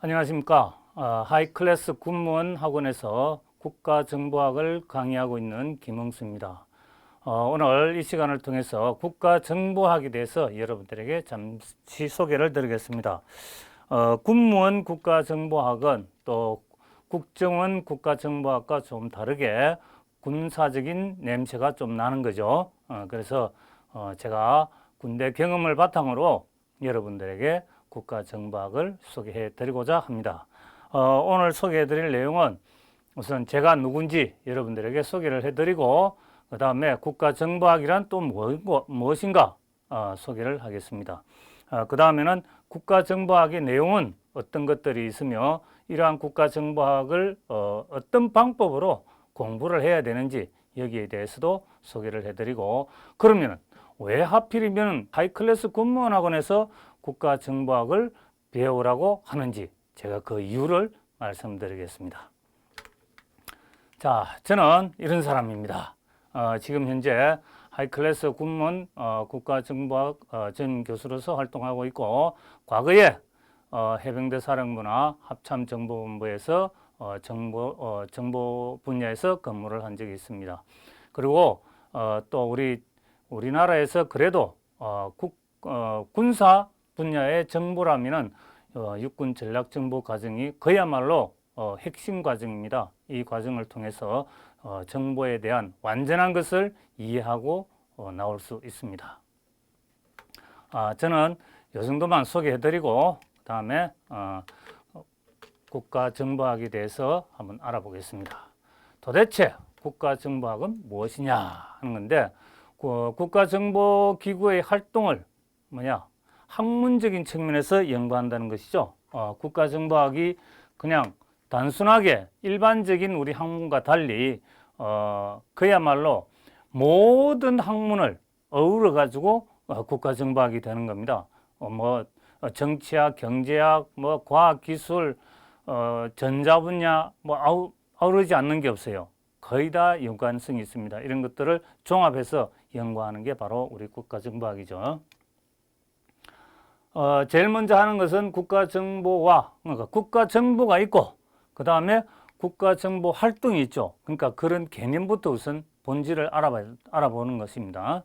안녕하십니까. 하이클래스 군무원 학원에서 국가정보학을 강의하고 있는 김흥수입니다. 오늘 이 시간을 통해서 국가정보학에 대해서 여러분들에게 잠시 소개를 드리겠습니다. 군무원 국가정보학은 또 국정원 국가정보학과 좀 다르게 군사적인 냄새가 좀 나는 거죠. 그래서 제가 군대 경험을 바탕으로 여러분들에게 국가정보학을 소개해 드리고자 합니다. 오늘 소개해 드릴 내용은 우선 제가 누군지 여러분들에게 소개를 해 드리고 그 다음에 국가정보학이란 또 무엇인가 소개를 하겠습니다. 그 다음에는 국가정보학의 내용은 어떤 것들이 있으며 이러한 국가정보학을 어떤 방법으로 공부를 해야 되는지 여기에 대해서도 소개를 해드리고, 그러면 왜 하필이면 하이클래스 군무원 학원에서 국가정보학을 배우라고 하는지 제가 그 이유를 말씀드리겠습니다. 자, 저는 이런 사람입니다. 지금 현재 하이클래스 군무원 국가정보학 전 교수로서 활동하고 있고, 과거에 해병대 사령부나 합참정보본부에서 정보 분야에서 근무를 한 적이 있습니다. 그리고 또 우리나라에서 그래도 군사 분야의 정보라면은 육군 전략정보 과정이 그야말로 핵심 과정입니다. 이 과정을 통해서 정보에 대한 완전한 것을 이해하고 나올 수 있습니다. 저는 이 정도만 소개해드리고 그 다음에 국가정보학에 대해서 한번 알아보겠습니다. 도대체 국가정보학은 무엇이냐 하는 건데, 국가정보기구의 활동을 학문적인 측면에서 연구한다는 것이죠. 국가정보학이 그냥 단순하게 일반적인 우리 학문과 달리 그야말로 모든 학문을 어우러 가지고 국가정보학이 되는 겁니다. 정치학, 경제학, 과학기술, 전자 분야 아우르지 않는 게 없어요. 거의 다 연관성이 있습니다. 이런 것들을 종합해서 연구하는 게 바로 우리 국가정보학이죠. 제일 먼저 하는 것은 국가정보와, 그러니까 국가정보가 있고 그 다음에 국가정보 활동이 있죠. 그러니까 그런 개념부터 우선 본질을 알아보는 것입니다.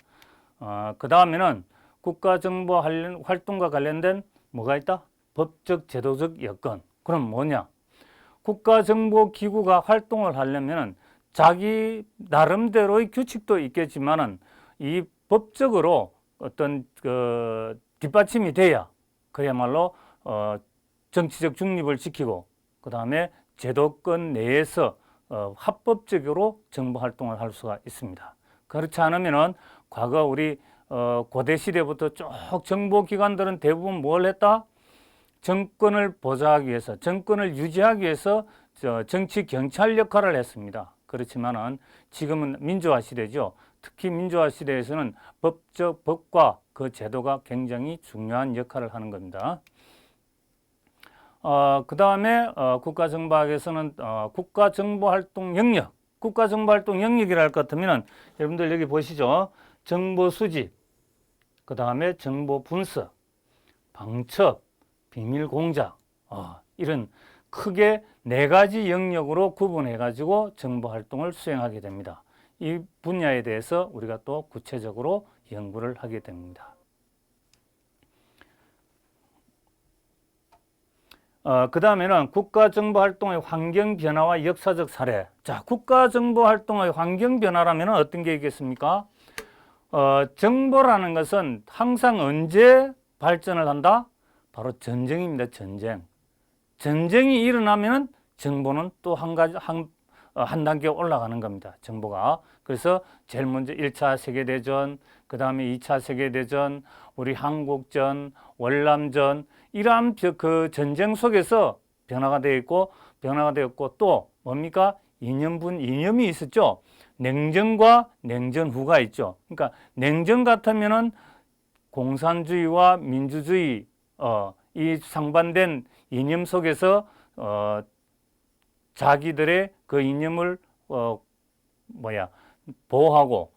그 다음에는 국가정보 활동과 관련된 뭐가 있다? 법적, 제도적 여건. 그럼 뭐냐? 국가정보기구가 활동을 하려면 자기 나름대로의 규칙도 있겠지만은 이 법적으로 어떤 뒷받침이 돼야 그야말로 정치적 중립을 지키고 그 다음에 제도권 내에서 합법적으로 정보 활동을 할 수가 있습니다. 그렇지 않으면은 과거 우리 고대 시대부터 쭉 정보기관들은 대부분 뭘 했다? 정권을 보좌하기 위해서, 정권을 유지하기 위해서 정치 경찰 역할을 했습니다. 그렇지만은 지금은 민주화 시대죠. 특히 민주화 시대에서는 법과 그 제도가 굉장히 중요한 역할을 하는 겁니다. 그 다음에 국가정보학에서는 국가정보활동 영역, 국가정보활동 영역이라 할 것 같으면 여러분들 여기 보시죠. 정보 수집, 그 다음에 정보 분석, 방첩, 비밀 공작, 이런 크게 4가지 영역으로 구분해 가지고 정보 활동을 수행하게 됩니다. 이 분야에 대해서 우리가 또 구체적으로 연구를 하게 됩니다. 그 다음에는 국가정보활동의 환경 변화와 역사적 사례. 자, 국가정보활동의 환경 변화라면 어떤 게 있겠습니까? 정보라는 것은 항상 언제 발전을 한다? 바로 전쟁입니다. 전쟁이 일어나면 정보는 또 한 단계 올라가는 겁니다. 정보가. 그래서 제일 먼저 1차 세계대전, 그 다음에 2차 세계대전, 우리 한국전, 월남전, 이러한 그 전쟁 속에서 변화가 되었고 또 뭡니까? 이념이 있었죠. 냉전과 냉전 후가 있죠. 그러니까 냉전 같으면은 공산주의와 민주주의 이 상반된 이념 속에서 자기들의 그 이념을 보호하고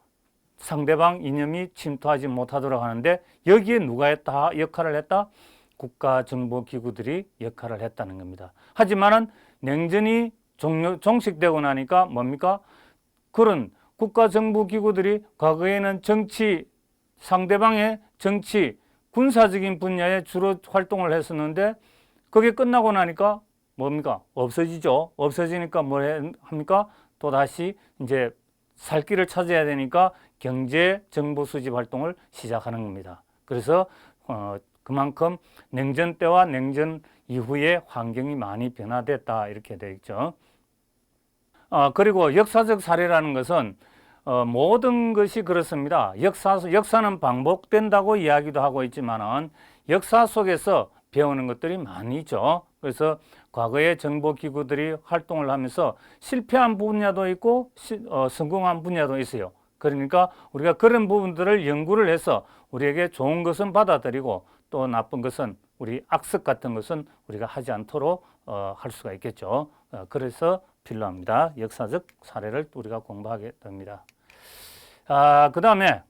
상대방 이념이 침투하지 못하도록 하는데, 여기에 누가 역할을 했다? 국가정보기구들이 역할을 했다는 겁니다. 하지만은 냉전이 종식되고 나니까 뭡니까? 그런 국가정보기구들이 과거에는 정치, 상대방의 정치, 군사적인 분야에 주로 활동을 했었는데 그게 끝나고 나니까 뭡니까? 없어지죠. 없어지니까 뭘 합니까? 또다시 이제 살 길을 찾아야 되니까 경제 정보 수집 활동을 시작하는 겁니다. 그래서 그만큼 냉전 때와 냉전 이후에 환경이 많이 변화됐다 이렇게 되어 있죠. 그리고 역사적 사례라는 것은 모든 것이 그렇습니다. 역사는 반복된다고 이야기도 하고 있지만은 역사 속에서 배우는 것들이 많이 있죠. 그래서 과거의 정보기구들이 활동을 하면서 실패한 분야도 있고 성공한 분야도 있어요. 그러니까 우리가 그런 부분들을 연구를 해서 우리에게 좋은 것은 받아들이고 또 나쁜 것은 우리 악습 같은 것은 우리가 하지 않도록 할 수가 있겠죠. 그래서 필요합니다. 역사적 사례를 우리가 공부하게 됩니다. 그 다음에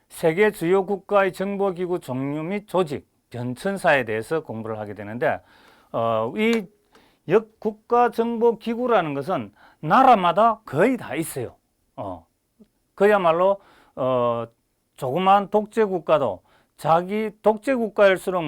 세계 주요 국가의 정보기구 종류 및 조직, 변천사에 대해서 공부를 하게 되는데 이 국가정보기구라는 것은 나라마다 거의 다 있어요. 그야말로 조그만 독재국가도 자기 독재국가일수록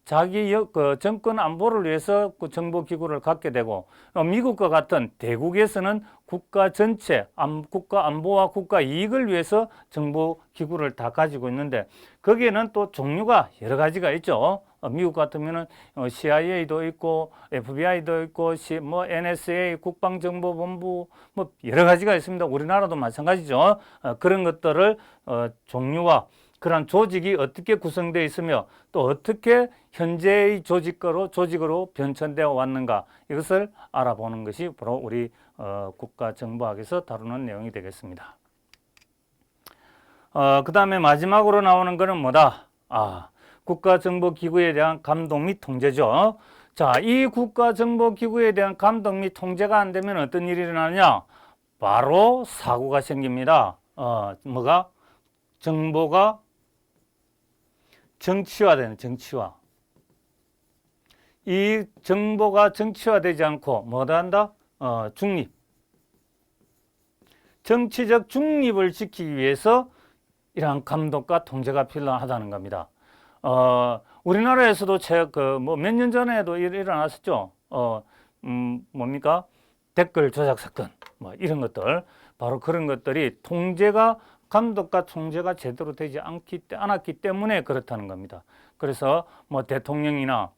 자기 정권 안보를 위해서 그 정보기구를 갖게 되고 미국과 같은 대국에서는 국가 전체, 국가 안보와 국가 이익을 위해서 정보기구를 다 가지고 있는데 거기에는 또 종류가 여러 가지가 있죠. 미국 같으면은 CIA도 있고 FBI도 있고 NSA 국방정보본부 뭐 여러 가지가 있습니다. 우리나라도 마찬가지죠. 그런 것들을 종류와 그런 조직이 어떻게 구성되어 있으며 또 어떻게 현재의 조직으로 변천되어 왔는가 이것을 알아보는 것이 바로 우리 국가정보학에서 다루는 내용이 되겠습니다. 그 다음에 마지막으로 나오는 것은 뭐다? 국가정보기구에 대한 감독 및 통제죠. 자, 이 국가정보기구에 대한 감독 및 통제가 안 되면 어떤 일이 일어나느냐? 바로 사고가 생깁니다. 뭐가? 정보가 정치화되는 정치화. 이 정보가 정치화되지 않고 뭐다 한다? 중립. 정치적 중립을 지키기 위해서 이러한 감독과 통제가 필요하다는 겁니다. 우리나라에서도 몇 년 전에도 일어났었죠. 뭡니까? 댓글 조작 사건, 뭐 이런 것들. 바로 그런 것들이 감독과 통제가 제대로 되지 않았기 때문에 그렇다는 겁니다. 그래서 뭐 대통령이나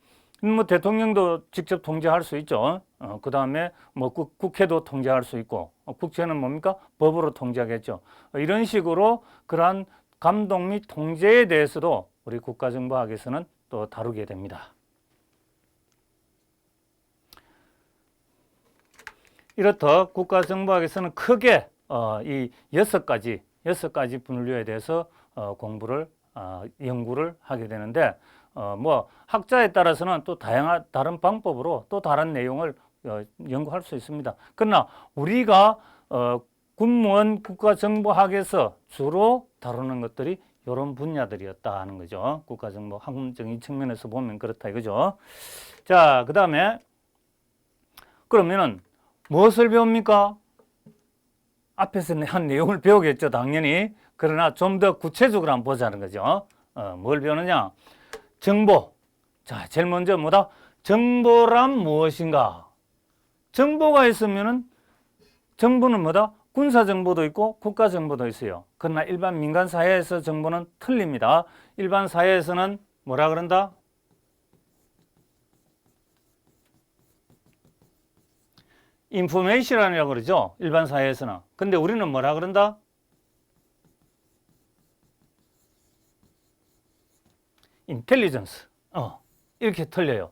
대통령도 직접 통제할 수 있죠. 그 다음에 뭐 국회도 통제할 수 있고, 국회는 뭡니까? 법으로 통제하겠죠. 이런 식으로 그러한 감독 및 통제에 대해서도 우리 국가정보학에서는 또 다루게 됩니다. 이렇듯 국가정보학에서는 크게 이 6가지 분류에 대해서 연구를 하게 되는데 뭐 학자에 따라서는 또 다른 방법으로 또 다른 내용을 연구할 수 있습니다. 그러나 우리가 군무원 국가정보학에서 주로 다루는 것들이 이런 분야들이었다 하는 거죠. 국가정보 학문적인 측면에서 보면 그렇다 이거죠. 자, 그 다음에 그러면은 무엇을 배웁니까? 앞에서 한 내용을 배우겠죠, 당연히. 그러나 좀 더 구체적으로 한번 보자는 거죠. 뭘 배우느냐? 정보. 자, 제일 먼저 뭐다? 정보란 무엇인가? 정보가 있으면은 정보는 뭐다? 군사정보도 있고 국가정보도 있어요. 그러나 일반 민간사회에서 정보는 틀립니다. 일반 사회에서는 뭐라 그런다? 인포메이션이라고 그러죠. 일반 사회에서는. 근데 우리는 뭐라 그런다? 인텔리전스. 이렇게 틀려요.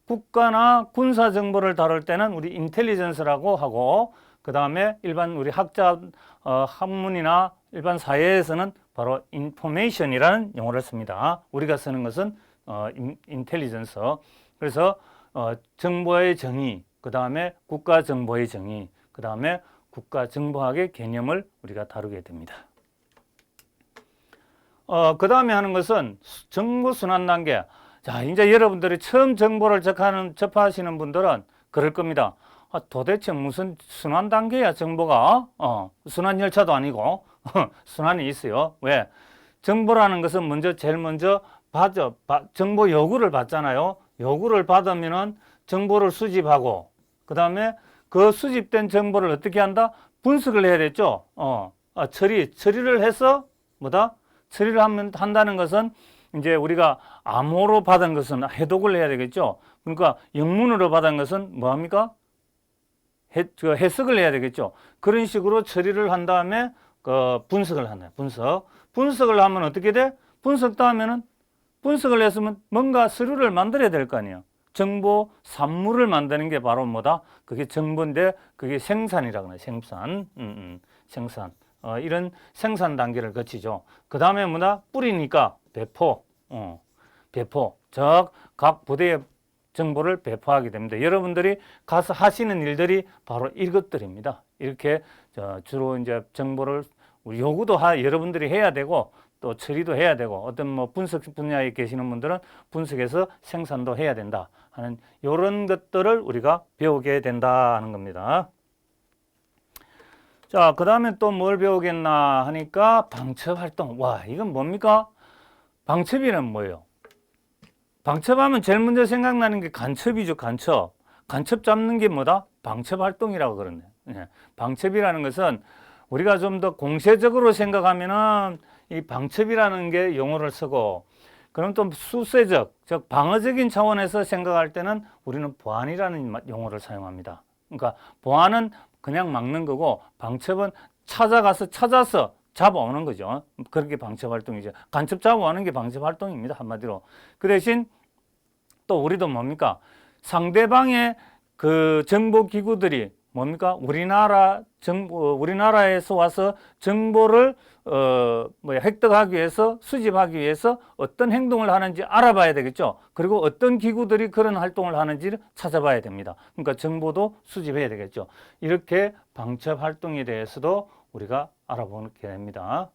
국가나 군사 정보를 다룰 때는 우리 인텔리전스라고 하고 그 다음에 일반 우리 학자 학문이나 일반 사회에서는 바로 인포메이션이라는 용어를 씁니다. 우리가 쓰는 것은 인텔리전스. 그래서 정보의 정의, 그 다음에 국가정보의 정의, 그 다음에 국가정보학의 개념을 우리가 다루게 됩니다. 그 다음에 하는 것은 정보 순환 단계. 자, 이제 여러분들이 처음 정보를 접하시는 분들은 그럴 겁니다. 도대체 무슨 순환 단계야, 정보가? 순환 열차도 아니고, 순환이 있어요. 왜? 정보라는 것은 제일 먼저 정보 요구를 받잖아요. 요구를 받으면은 정보를 수집하고, 그 다음에 그 수집된 정보를 어떻게 한다? 분석을 해야 되죠. 처리를 해서, 처리를 한다는 것은 이제 우리가 암호로 받은 것은 해독을 해야 되겠죠. 그러니까 영문으로 받은 것은 뭐합니까? 해석을 해야 되겠죠. 그런 식으로 처리를 한 다음에 분석을 한다. 분석을 하면 어떻게 돼? 분석을 했으면 뭔가 서류를 만들어야 될 거 아니에요. 정보 산물을 만드는 게 바로 그게 정보인데 그게 생산이라고 해요. 생산. 이런 생산 단계를 거치죠. 그 다음에 뿌리니까 배포. 각 부대에 정보를 배포하게 됩니다. 여러분들이 가서 하시는 일들이 바로 이것들입니다. 이렇게 주로 이제 정보를 요구도 여러분들이 해야 되고 또 처리도 해야 되고 어떤 분석 분야에 계시는 분들은 분석해서 생산도 해야 된다 하는 이런 것들을 우리가 배우게 된다 하는 겁니다. 자, 그 다음에 또 뭘 배우겠나 하니까 방첩 활동. 와, 이건 뭡니까? 방첩이란 뭐예요? 방첩하면 제일 먼저 생각나는 게 간첩이죠, 간첩. 간첩 잡는 게 방첩 활동이라고 그러네. 방첩이라는 것은 우리가 좀 더 공세적으로 생각하면은 이 방첩이라는 게 용어를 쓰고, 그럼 또 수세적, 즉 방어적인 차원에서 생각할 때는 우리는 보안이라는 용어를 사용합니다. 그러니까 보안은 그냥 막는 거고 방첩은 찾아서 잡아오는 거죠. 그렇게 방첩 활동이죠. 간첩 잡아오는 게 방첩 활동입니다. 한마디로. 그 대신 또 우리도 상대방의 그 정보 기구들이 우리나라에서 와서 정보를 획득하기 위해서, 수집하기 위해서 어떤 행동을 하는지 알아봐야 되겠죠. 그리고 어떤 기구들이 그런 활동을 하는지를 찾아봐야 됩니다. 그러니까 정보도 수집해야 되겠죠. 이렇게 방첩 활동에 대해서도 우리가 알아보게 됩니다.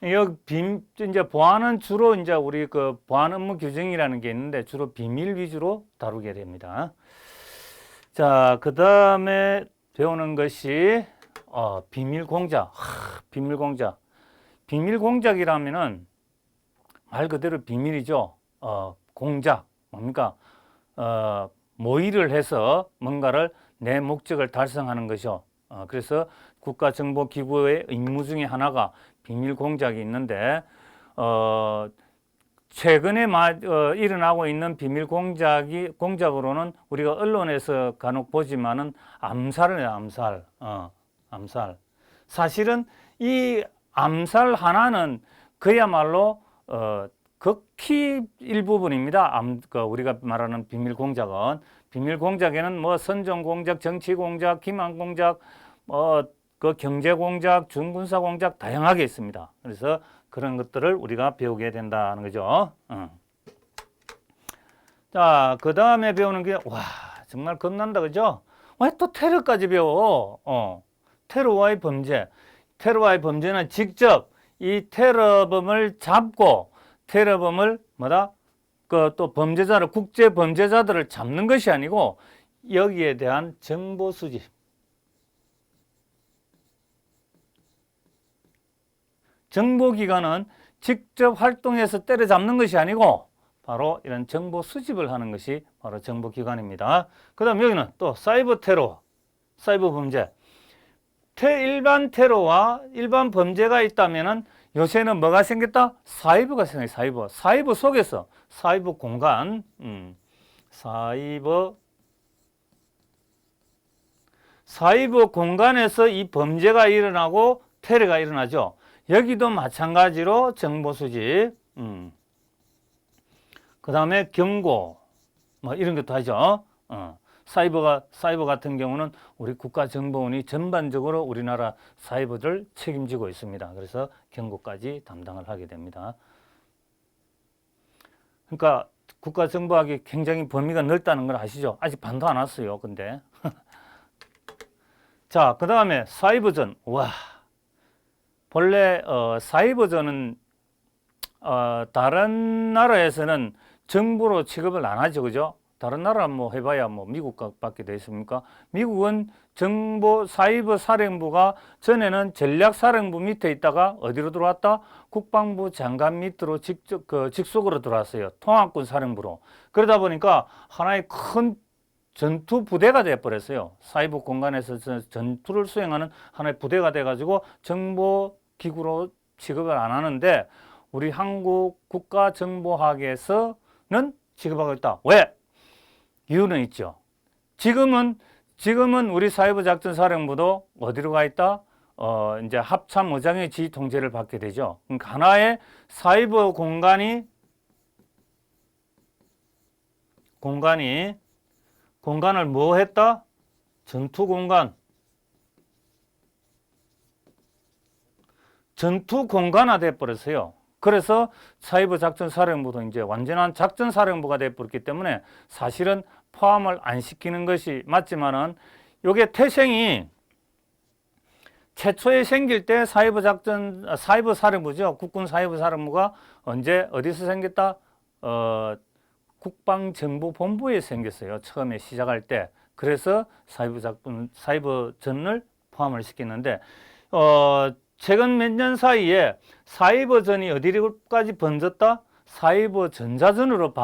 이제 보안은 주로 이제 우리 보안 업무 규정이라는 게 있는데 주로 비밀 위주로 다루게 됩니다. 자, 그 다음에 배우는 것이 비밀 공작. 비밀 공작. 비밀 공작이라면은 말 그대로 비밀이죠. 공작. 모의를 해서 뭔가를 내 목적을 달성하는 것이죠. 그래서 국가정보기구의 임무 중에 하나가 비밀 공작이 있는데, 최근에 일어나고 있는 비밀 공작으로는 우리가 언론에서 간혹 보지만은 암살이에요, 암살. 사실은 이 암살 하나는 그야말로 극히 일부분입니다. 우리가 말하는 비밀 공작은. 비밀 공작에는 선전 공작, 정치 공작, 기만 공작, 경제 공작, 준군사 공작 다양하게 있습니다. 그래서 그런 것들을 우리가 배우게 된다는 거죠. 자, 그 다음에 배우는 게, 정말 겁난다, 그죠? 왜 또 테러까지 배워? 테러와의 범죄. 테러와의 범죄는 직접 이 테러범을 잡고, 테러범을 또 국제 범죄자들을 잡는 것이 아니고, 여기에 대한 정보 수집. 정보기관은 직접 활동해서 때려잡는 것이 아니고 바로 이런 정보 수집을 하는 것이 바로 정보기관입니다. 그 다음 여기는 또 사이버 테러, 사이버 범죄. 일반 테러와 일반 범죄가 있다면은 요새는 뭐가 생겼다? 사이버가 생겨요. 사이버 속에서, 사이버 공간, 사이버 공간에서 이 범죄가 일어나고 테러가 일어나죠. 여기도 마찬가지로 정보 수집, 그 다음에 경고, 이런 것도 하죠. 사이버 같은 경우는 우리 국가정보원이 전반적으로 우리나라 사이버를 책임지고 있습니다. 그래서 경고까지 담당을 하게 됩니다. 그러니까 국가정보학이 굉장히 범위가 넓다는 걸 아시죠? 아직 반도 안 왔어요. 근데 자, 그 다음에 사이버전. 본래 사이버전은 다른 나라에서는 정보로 취급을 안 하죠, 그죠? 다른 나라 뭐 해봐야 뭐 미국밖에 돼 있습니까? 미국은 정보 사이버 사령부가 전에는 전략사령부 밑에 있다가 어디로 들어왔다? 국방부 장관 밑으로 직속으로 들어왔어요. 통합군 사령부로. 그러다 보니까 하나의 큰 전투 부대가 돼 버렸어요. 사이버 공간에서 전투를 수행하는 하나의 부대가 돼 가지고 정보 기구로 취급을 안 하는데 우리 한국 국가정보학에서는 취급하고 있다. 왜? 이유는 있죠. 지금은 우리 사이버작전사령부도 어디로 가 있다? 이제 합참의장의 지휘 통제를 받게 되죠. 그러니까 하나의 사이버 공간을 뭐 했다? 전투 공간화 돼 버렸어요. 그래서 사이버 작전 사령부도 이제 완전한 작전 사령부가 돼 버렸기 때문에 사실은 포함을 안 시키는 것이 맞지만은 요게 태생이 최초에 생길 때 사이버 사령부죠. 국군 사이버 사령부가 언제 어디서 생겼다? 국방정보본부에 생겼어요. 처음에 시작할 때. 그래서 사이버전을 포함을 시켰는데 최근 몇 년 사이에 사이버전이 어디까지 번졌다? 사이버 전자전으로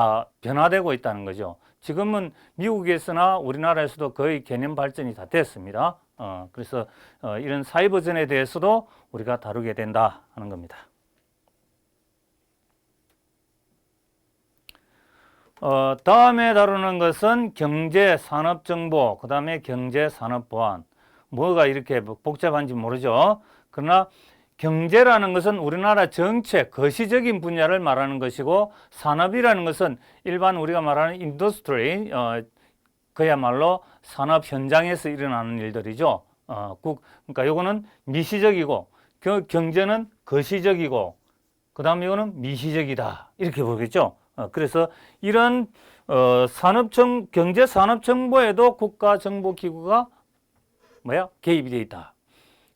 변화되고 있다는 거죠. 지금은 미국에서나 우리나라에서도 거의 개념 발전이 다 됐습니다. 그래서 이런 사이버전에 대해서도 우리가 다루게 된다 하는 겁니다. 다음에 다루는 것은 경제, 산업 정보, 그 다음에 경제, 산업 보안. 뭐가 이렇게 복잡한지 모르죠. 그러나 경제라는 것은 우리나라 정책, 거시적인 분야를 말하는 것이고 산업이라는 것은 일반 우리가 말하는 인더스트리, 그야말로 산업 현장에서 일어나는 일들이죠. 그러니까 이거는 미시적이고 경제는 거시적이고 그 다음에 이거는 미시적이다. 이렇게 보겠죠. 그래서 이런 경제 산업 정보에도 국가정보기구가 개입이 되어 있다.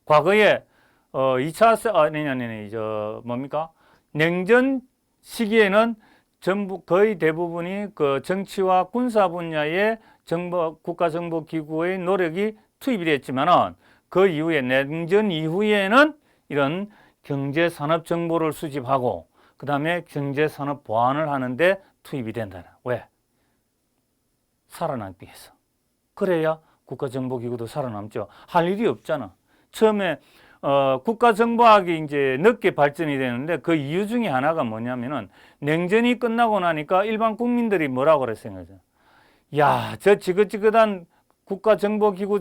과거에 2차 냉전 시기에는 전부 거의 대부분이 그 정치와 군사 분야의 국가정보기구의 노력이 투입이 됐지만은 그 이후에 냉전 이후에는 이런 경제 산업 정보를 수집하고 그 다음에 경제 산업 보완을 하는데 투입이 된다. 왜? 살아남기 위해서. 그래야 국가정보기구도 살아남죠. 할 일이 없잖아. 처음에 국가정보학이 이제 늦게 발전이 되는데 그 이유 중에 하나가 뭐냐면은 냉전이 끝나고 나니까 일반 국민들이 뭐라고 그랬어요? 야, 저 지긋지긋한 국가정보기구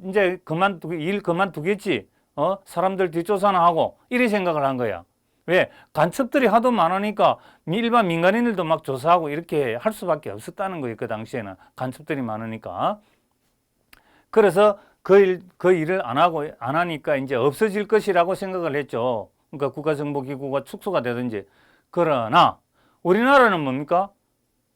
이제 일 그만두겠지. 사람들 뒷조사나 하고 이런 생각을 한 거야. 왜? 간첩들이 하도 많으니까 일반 민간인들도 막 조사하고 이렇게 할 수밖에 없었다는 거예요. 그 당시에는 간첩들이 많으니까. 그래서 그 일을 안 하니까 이제 없어질 것이라고 생각을 했죠. 그러니까 국가정보기구가 축소가 되든지. 그러나 우리나라는 뭡니까?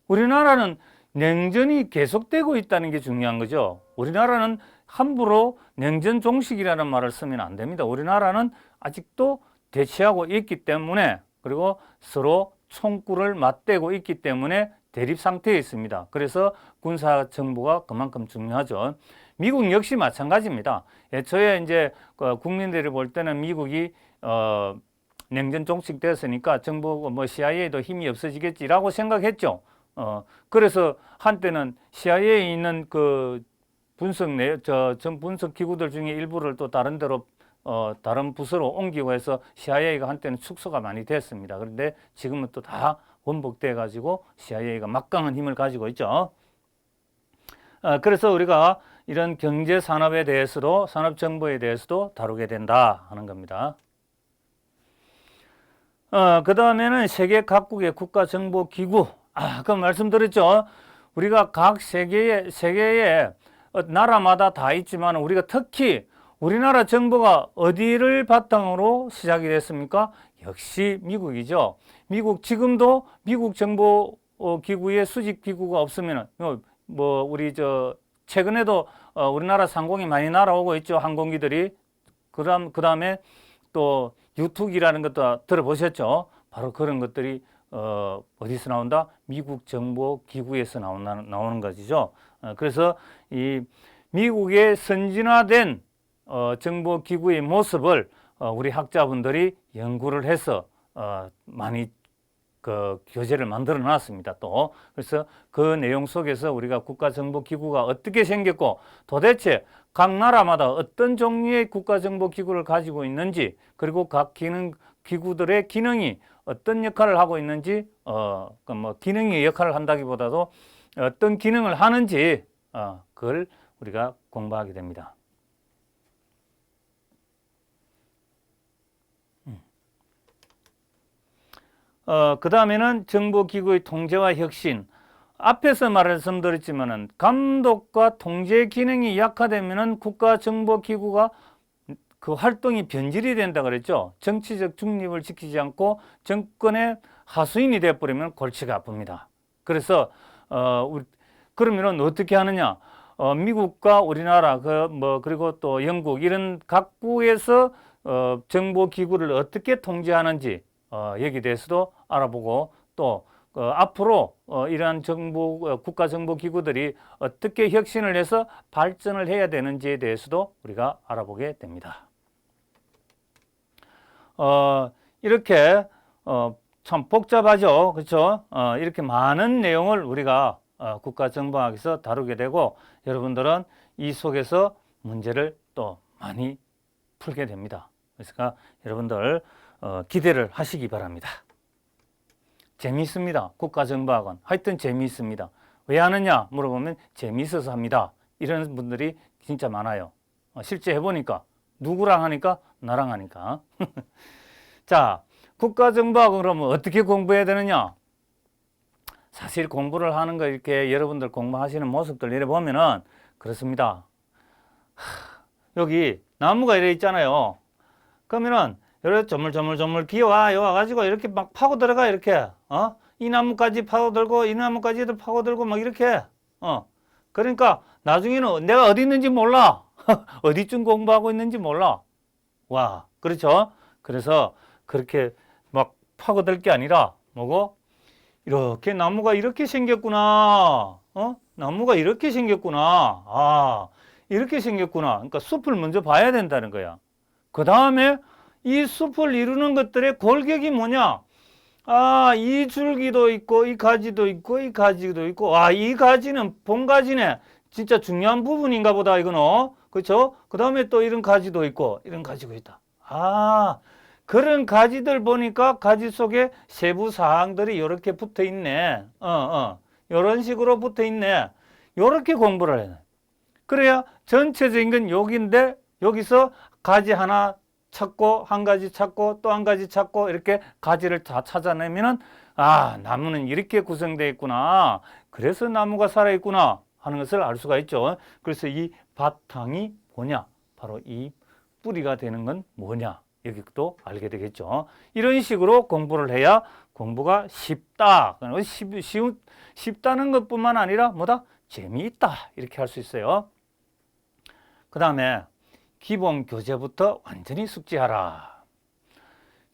우리나라는 냉전이 계속되고 있다는 게 중요한 거죠. 우리나라는 함부로 냉전 종식이라는 말을 쓰면 안 됩니다. 우리나라는 아직도 대치하고 있기 때문에 그리고 서로 총구를 맞대고 있기 때문에 대립 상태에 있습니다. 그래서 군사 정보가 그만큼 중요하죠. 미국 역시 마찬가지입니다. 애초에 이제 국민들이 볼 때는 미국이 냉전 종식됐으니까 정보 CIA도 힘이 없어지겠지라고 생각했죠. 그래서 한때는 CIA에 있는 그 분석 기구들 중에 일부를 또 다른 데로 다른 부서로 옮기고 해서 CIA가 한때는 축소가 많이 됐습니다. 그런데 지금은 또 다 원복돼 가지고 CIA가 막강한 힘을 가지고 있죠. 그래서 우리가 이런 경제 산업에 대해서도 산업 정보에 대해서도 다루게 된다 하는 겁니다. 그 다음에는 세계 각국의 국가 정보 기구. 아까 말씀드렸죠. 우리가 각 세계에 나라마다 다 있지만 우리가 특히 우리나라 정보가 어디를 바탕으로 시작이 됐습니까? 역시 미국이죠. 지금도 미국 정보 기구의 수집 기구가 없으면 우리 최근에도 우리나라 상공이 많이 날아오고 있죠. 항공기들이. 그 다음에 또 유투기라는 것도 들어보셨죠? 바로 그런 것들이 어디서 나온다? 미국 정보기구에서 나오는 것이죠. 그래서 이 미국의 선진화된 정보기구의 모습을 우리 학자분들이 연구를 해서 많이 그 교재를 만들어 놨습니다. 또 그래서 그 내용 속에서 우리가 국가정보기구가 어떻게 생겼고 도대체 각 나라마다 어떤 종류의 국가정보기구를 가지고 있는지, 그리고 각 기구들의 기능이 어떤 역할을 하고 있는지, 뭐 기능의 역할을 한다기보다도 어떤 기능을 하는지 그걸 우리가 공부하게 됩니다. 그 다음에는 정보기구의 통제와 혁신. 앞에서 말씀드렸지만은 감독과 통제 기능이 약화되면은 국가정보기구가 그 활동이 변질이 된다 그랬죠. 정치적 중립을 지키지 않고 정권의 하수인이 되어버리면 골치가 아픕니다. 그래서 그러면은 어떻게 하느냐? 미국과 우리나라 그리고 또 영국 이런 각국에서 정보기구를 어떻게 통제하는지 여기에 대해서도 알아보고, 또 앞으로 이러한 국가정보기구들이 어떻게 혁신을 해서 발전을 해야 되는지에 대해서도 우리가 알아보게 됩니다. 이렇게 참 복잡하죠, 그렇죠? 이렇게 많은 내용을 우리가 국가정보학에서 다루게 되고, 여러분들은 이 속에서 문제를 또 많이 풀게 됩니다. 그러니까 여러분들 기대를 하시기 바랍니다. 재미있습니다. 국가정보학은 하여튼 재미있습니다. 왜 하느냐 물어보면 재미있어서 합니다. 이런 분들이 진짜 많아요. 실제 해보니까 누구랑 하니까? 나랑 하니까. 자, 국가정보학은 그러면 어떻게 공부해야 되느냐? 사실 공부를 하는 거 이렇게 여러분들 공부하시는 모습들 이래 보면은 그렇습니다. 여기 나무가 이래 있잖아요. 그러면은 이렇게 조물조물 기어와가지고 이렇게 막 파고 들어가, 이렇게. 이 나무까지 파고들고, 이 나무까지도 파고들고, 막 이렇게. 그러니까 나중에는 내가 어디 있는지 몰라. 어디쯤 공부하고 있는지 몰라. 와, 그렇죠? 그래서 그렇게 막 파고들 게 아니라, 뭐고? 이렇게 나무가 이렇게 생겼구나. 나무가 이렇게 생겼구나. 이렇게 생겼구나. 그러니까 숲을 먼저 봐야 된다는 거야. 그 다음에 이 숲을 이루는 것들의 골격이 뭐냐? 이 줄기도 있고, 이 가지도 있고, 이 가지도 있고, 이 가지는 봄가지네. 진짜 중요한 부분인가 보다, 이거는. 그렇죠? 그 다음에 또 이런 가지도 있고, 이런 가지가 있다. 그런 가지들 보니까 가지 속에 세부 사항들이 이렇게 붙어 있네. 이런 식으로 붙어 있네. 이렇게 공부를 해야 돼. 그래야 전체적인 건 여기인데, 여기서 가지 하나 찾고, 한 가지 찾고, 또 한 가지 찾고, 이렇게 가지를 다 찾아내면은, 나무는 이렇게 구성되어 있구나. 그래서 나무가 살아있구나 하는 것을 알 수가 있죠. 그래서 이 바탕이 뭐냐? 바로 이 뿌리가 되는 건 뭐냐? 여기도 알게 되겠죠. 이런 식으로 공부를 해야 공부가 쉽다. 쉽다는 것뿐만 아니라 뭐다? 재미있다. 이렇게 할 수 있어요. 그 다음에 기본 교재부터 완전히 숙지하라.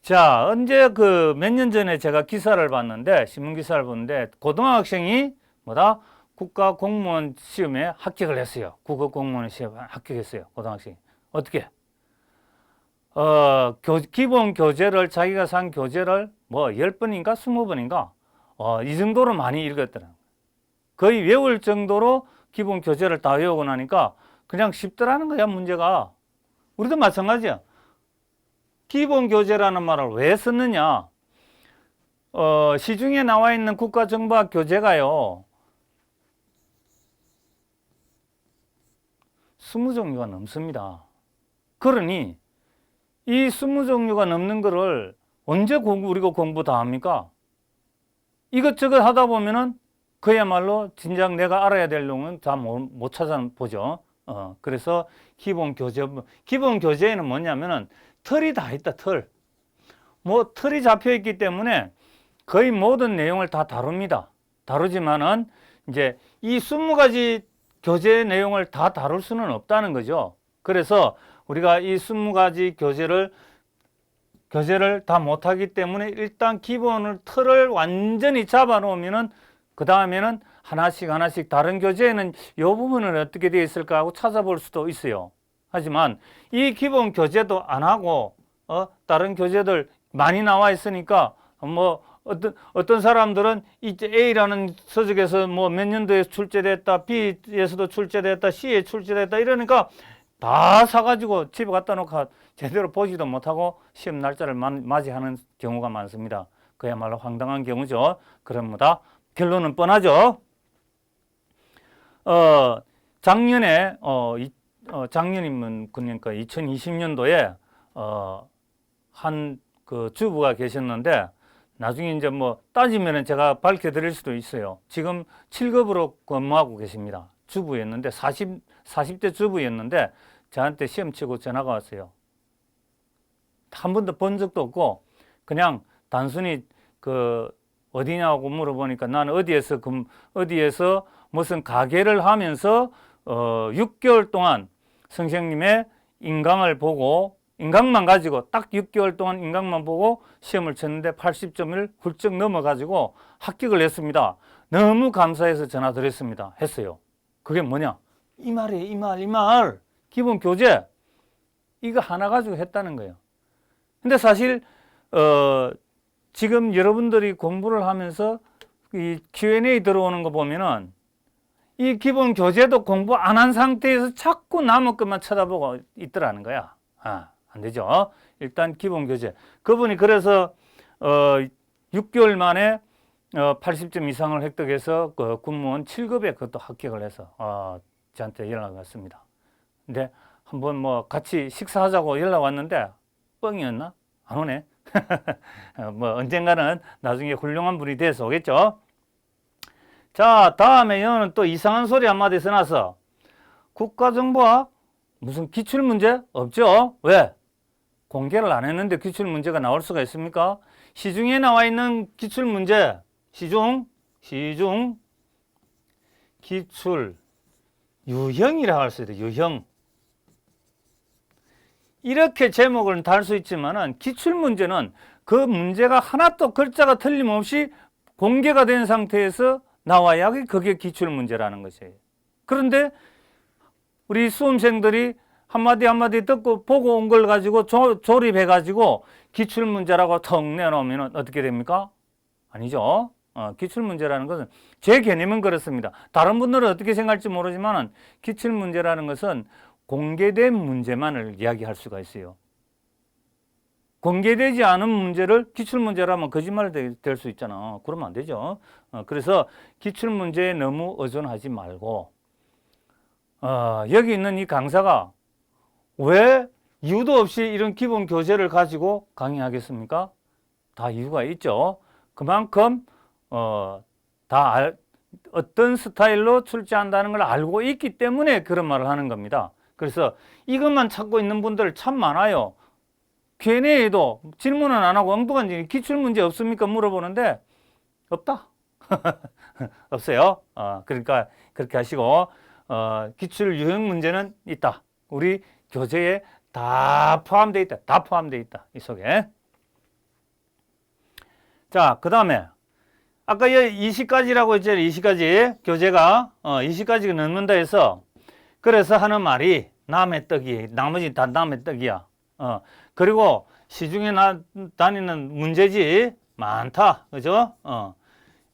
자, 언제 몇 년 전에 제가 기사를 봤는데, 신문 기사를 봤는데, 고등학생이 뭐다? 국가 공무원 시험에 합격을 했어요. 국어 공무원 시험에 합격했어요. 고등학생이. 어떻게? 기본 교재를, 자기가 산 교재를 10번인가 20번인가 이 정도로 많이 읽었더라고요. 거의 외울 정도로 기본 교재를 다 외우고 나니까 그냥 쉽더라는 거야, 문제가. 우리도 마찬가지야. 기본 교재라는 말을 왜 썼느냐? 시중에 나와 있는 국가정보학 교재가요, 20종류가 넘습니다. 그러니 이 20종류가 넘는 거를 언제 우리가 공부 다 합니까? 이것저것 하다 보면은 그야말로 진작 내가 알아야 될 내용은 다 못 찾아보죠. 그래서 기본 교재에는 뭐냐면은 틀이 다 있다, 틀. 틀이 잡혀 있기 때문에 거의 모든 내용을 다 다룹니다. 다루지만은 이제 이 20가지 교재 내용을 다 다룰 수는 없다는 거죠. 그래서 우리가 이 20가지 교재를 교재를 다 못하기 때문에 일단 기본을 틀을 완전히 잡아 놓으면은 그 다음에는 하나씩 다른 교재에는 이 부분은 어떻게 되어 있을까 하고 찾아볼 수도 있어요. 하지만 이 기본 교재도 안 하고 다른 교재들 많이 나와 있으니까 뭐 어떤 사람들은 이제 A라는 서적에서 뭐 몇 년도에 출제됐다, B에서도 출제됐다, C에 출제됐다 이러니까 다 사가지고 집에 갖다 놓고 제대로 보지도 못하고 시험 날짜를 맞이하는 경우가 많습니다. 그야말로 황당한 경우죠. 그럽니다. 결론은 뻔하죠. 작년에 작년이면 그러니까 2020년도에 한 그 주부가 계셨는데 나중에 이제 뭐 따지면은 제가 밝혀드릴 수도 있어요. 지금 7급으로 근무하고 계십니다. 주부였는데 40대 주부였는데 저한테 시험 치고 전화가 왔어요. 한 번도 본 적도 없고 그냥 단순히 그 어디냐고 물어보니까 나는 어디에서 무슨 가게를 하면서 6개월 동안 선생님의 인강만 가지고 딱 6개월 동안 인강만 보고 시험을 쳤는데 80점을 훌쩍 넘어가지고 합격을 했습니다. 너무 감사해서 전화 드렸습니다. 했어요. 그게 뭐냐? 이 말이에요. 이 말. 기본 교재. 이거 하나 가지고 했다는 거예요. 근데 사실 지금 여러분들이 공부를 하면서 이 Q&A 들어오는 거 보면은 이 기본 교재도 공부 안 한 상태에서 자꾸 남의 것만 쳐다보고 있더라는 거야. 안 되죠. 일단 기본 교재. 그분이 그래서 6개월 만에 80점 이상을 획득해서 그 군무원 7급에 그것도 합격을 해서 저한테 연락이 왔습니다. 근데 한번 뭐 같이 식사하자고 연락 왔는데 뻥이었나? 안 오네. 뭐 언젠가는 나중에 훌륭한 분이 돼서 오겠죠. 자, 다음에 여는 또 이상한 소리 한마디 써놨어. 국가정보학 무슨 기출문제? 없죠? 왜? 공개를 안 했는데 기출문제가 나올 수가 있습니까? 시중에 나와 있는 기출문제, 시중, 기출, 유형이라고 할 수 있어요. 유형. 이렇게 제목을 달 수 있지만은 기출문제는 그 문제가 하나도 글자가 틀림없이 공개가 된 상태에서 나와야 그게 기출문제라는 것이에요. 그런데 우리 수험생들이 한마디 듣고 보고 온 걸 가지고 조립해 가지고 기출문제라고 턱 내놓으면 어떻게 됩니까? 아니죠. 기출문제라는 것은 제 개념은 그렇습니다. 다른 분들은 어떻게 생각할지 모르지만 기출문제라는 것은 공개된 문제만을 이야기할 수가 있어요. 공개되지 않은 문제를 기출문제라면 거짓말 될 수 있잖아. 그러면 안 되죠. 그래서 기출문제에 너무 의존하지 말고 여기 있는 이 강사가 왜 이유도 없이 이런 기본 교재를 가지고 강의하겠습니까? 다 이유가 있죠. 그만큼 어떤 스타일로 출제한다는 걸 알고 있기 때문에 그런 말을 하는 겁니다. 그래서 이것만 찾고 있는 분들 참 많아요. Q&A에도 질문은 안 하고 엉뚱한 기출문제 없습니까? 물어보는데 없다. 없어요. 그러니까 그렇게 하시고 기출 유형 문제는 있다. 우리 교재에 다 포함되어 있다. 다 포함되어 있다. 이 속에. 자, 그 다음에 아까 20가지라고 했잖아요. 20가지 교재가 20가지가 넘는다 해서 그래서 하는 말이 남의 떡이 나머지 다 남의 떡이야. 그리고 시중에 다니는 문제지 많다. 그죠?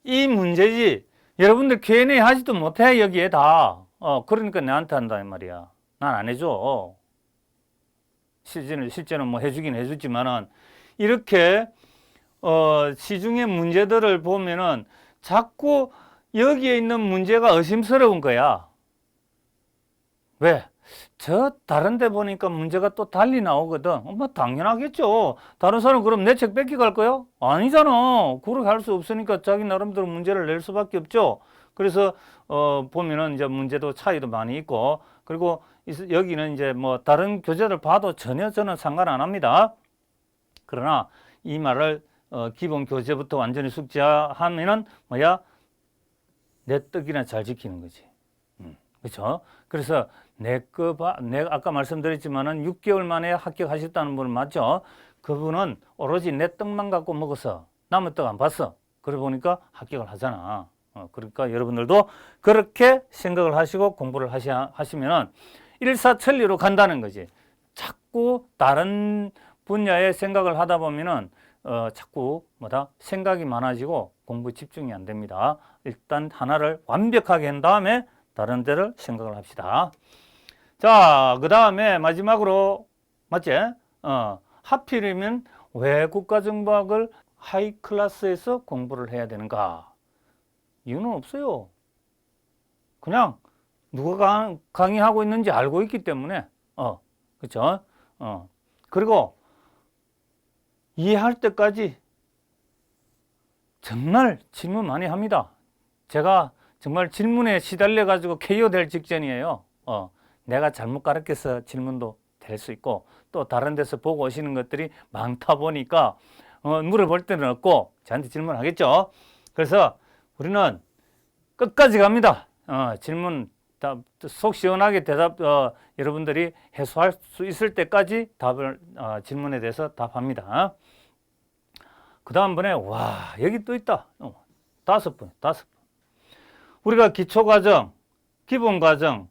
이 문제지 여러분들 Q&A 하지도 못해 여기에 다. 그러니까 내한테 한다 이 말이야. 난 안 해줘. 실제는 뭐 해주긴 해주지만은 이렇게 시중의 문제들을 보면은 자꾸 여기에 있는 문제가 의심스러운 거야. 왜? 저 다른 데 보니까 문제가 또 달리 나오거든. 뭐 당연하겠죠. 다른 사람 그럼 내 책 뺏겨갈 거요? 아니잖아. 그렇게 할 수 없으니까 자기 나름대로 문제를 낼 수밖에 없죠. 그래서 보면은 이제 문제도 차이도 많이 있고, 그리고 여기는 이제 뭐 다른 교재들 봐도 전혀 저는 상관 안 합니다. 그러나 이 말을 기본 교재부터 완전히 숙지하면은 뭐야? 내 떡이나 잘 지키는 거지. 그렇죠? 그래서 내가 아까 말씀드렸지만은 6개월 만에 합격하셨다는 분은 맞죠? 그분은 오로지 내 떡만 갖고 먹어서 남의 떡 안 봤어. 그래 보니까 합격을 하잖아. 그러니까 여러분들도 그렇게 생각을 하시고 공부를 하시면은 일사천리로 간다는 거지. 자꾸 다른 분야의 생각을 하다 보면은 자꾸 생각이 많아지고 공부 집중이 안 됩니다. 일단 하나를 완벽하게 한 다음에 다른 데를 생각을 합시다. 자, 그 다음에 마지막으로 맞지? 하필이면 왜 국가정보학을 하이 클래스에서 공부를 해야 되는가? 이유는 없어요. 그냥 누가 강의하고 있는지 알고 있기 때문에, 그렇죠? 그리고 이해할 때까지 정말 질문 많이 합니다. 제가 정말 질문에 시달려 가지고 KO 될 직전이에요. 내가 잘못 가르쳐서 질문도 될 수 있고 또 다른 데서 보고 오시는 것들이 많다 보니까 물어볼 때는 없고 저한테 질문하겠죠. 그래서 우리는 끝까지 갑니다. 질문 속 시원하게 대답 여러분들이 해소할 수 있을 때까지 답을 질문에 대해서 답합니다. 그 다음번에 여기 또 있다. 5분. 우리가 기초과정, 기본과정,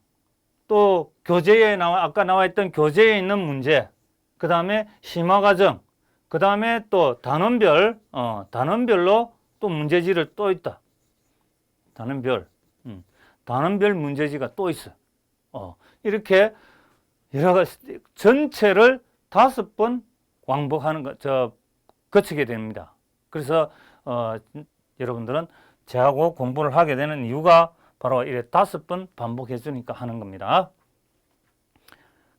또 교재에 아까 나와 있던 교재에 있는 문제, 그 다음에 심화과정, 그 다음에 또 단원별로 또 문제지를 또 있다. 단원별 문제지가 또 있어. 이렇게 여러 가지 전체를 5번 왕복하는 거치게 됩니다. 그래서 여러분들은 저하고 공부를 하게 되는 이유가 바로 이래 5번 반복해 주니까 하는 겁니다.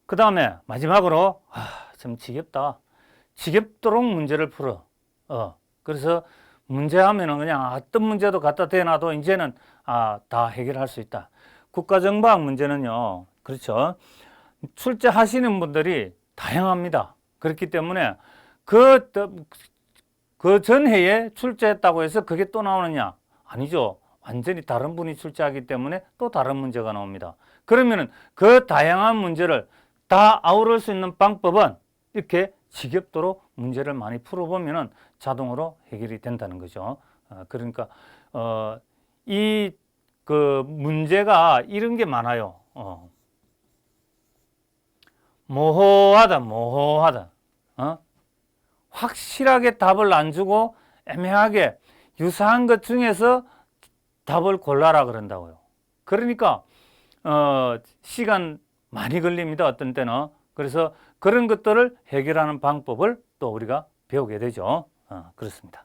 그 다음에 마지막으로 참 지겹다. 지겹도록 문제를 풀어. 그래서 문제 하면은 그냥 어떤 문제도 갖다 대놔도 이제는 다 해결할 수 있다. 국가정보학 문제는요, 그렇죠. 출제하시는 분들이 다양합니다. 그렇기 때문에 그 전해에 출제했다고 해서 그게 또 나오느냐? 아니죠. 완전히 다른 분이 출제하기 때문에 또 다른 문제가 나옵니다. 그러면은 그 다양한 문제를 다 아우를 수 있는 방법은 이렇게 지겹도록 문제를 많이 풀어보면은 자동으로 해결이 된다는 거죠. 그러니까 이 문제가 이런 게 많아요. 모호하다. 확실하게 답을 안 주고 애매하게 유사한 것 중에서 답을 골라라 그런다고요. 그러니까 시간 많이 걸립니다. 어떤 때는. 그래서 그런 것들을 해결하는 방법을 또 우리가 배우게 되죠. 그렇습니다.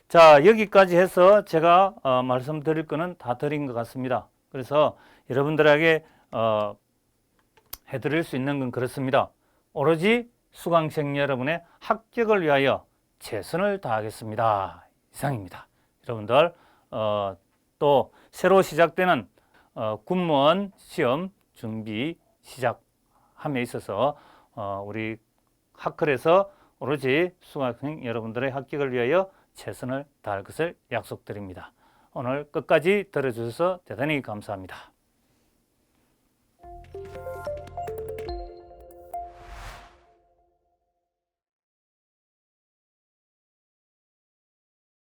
자, 여기까지 해서 제가 말씀드릴 거는 다 드린 것 같습니다. 그래서 여러분들에게 해드릴 수 있는 건 그렇습니다. 오로지 수강생 여러분의 합격을 위하여 최선을 다하겠습니다. 이상입니다. 여러분들 또 새로 시작되는 군무원 시험 준비 시작함에 있어서 우리 하클에서 오로지 수강생 여러분들의 합격을 위하여 최선을 다할 것을 약속드립니다. 오늘 끝까지 들어주셔서 대단히 감사합니다.